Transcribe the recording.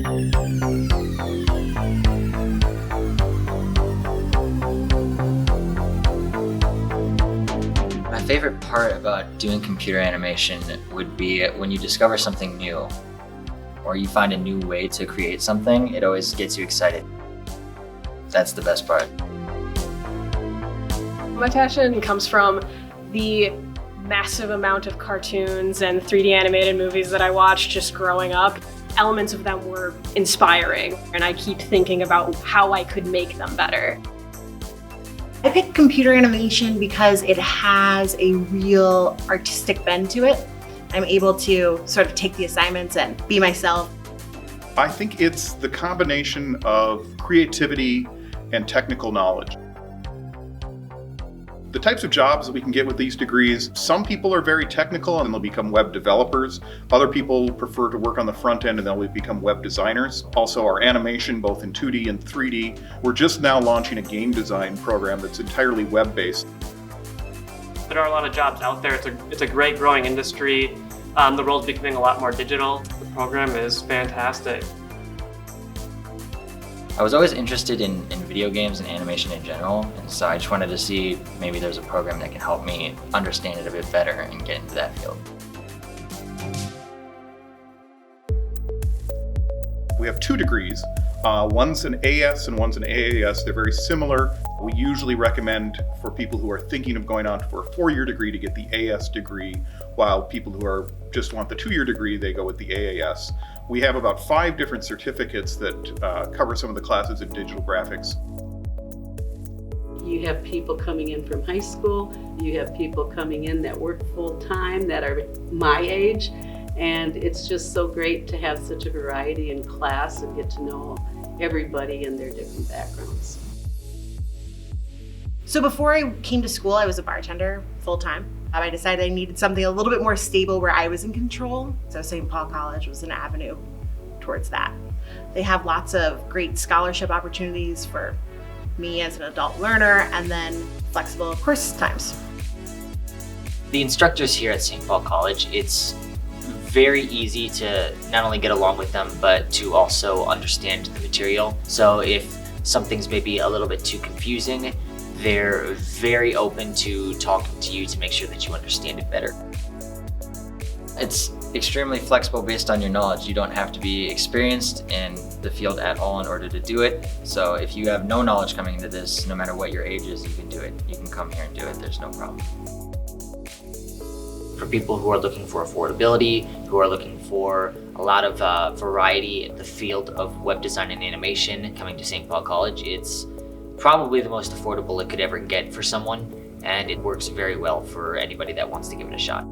My favorite part about doing computer animation would be when you discover something new or you find a new way to create something. It always gets you excited. That's the best part. My passion comes from the massive amount of cartoons and 3D animated movies that I watched just growing up. Elements of them were inspiring, and I keep thinking about how I could make them better. I picked computer animation because it has a real artistic bend to it. I'm able to sort of take the assignments and be myself. I think it's the combination of creativity and technical knowledge. The types of jobs that we can get with these degrees, some people are very technical and they'll become web developers. Other people prefer to work on the front end and they'll become web designers. Also, our animation, both in 2D and 3D. We're just now launching a game design program that's entirely web-based. There are a lot of jobs out there. It's a great growing industry. The world's becoming a lot more digital. The program is fantastic. I was always interested in video games and animation in general, and so I just wanted to see maybe there's a program that can help me understand it a bit better and get into that field. We have 2 degrees. One's an AS and one's an AAS. They're very similar. We usually recommend for people who are thinking of going on for a 4-year degree to get the AS degree, while people who just want the 2-year degree, they go with the AAS. We have about 5 different certificates that cover some of the classes in digital graphics. You have people coming in from high school, you have people coming in that work full-time that are my age, and it's just so great to have such a variety in class and get to know everybody and their different backgrounds. So before I came to school, I was a bartender full-time. I decided I needed something a little bit more stable where I was in control. So St. Paul College was an avenue towards that. They have lots of great scholarship opportunities for me as an adult learner, and then flexible course times. The instructors here at St. Paul College, it's very easy to not only get along with them, but to also understand the material. So if something's maybe a little bit too confusing, they're very open to talking to you to make sure that you understand it better. It's extremely flexible based on your knowledge. You don't have to be experienced in the field at all in order to do it. So if you have no knowledge coming into this, no matter what your age is, you can do it. You can come here and do it, there's no problem. For people who are looking for affordability, who are looking for a lot of variety in the field of web design and animation, coming to St. Paul College, it's probably the most affordable it could ever get for someone, and it works very well for anybody that wants to give it a shot.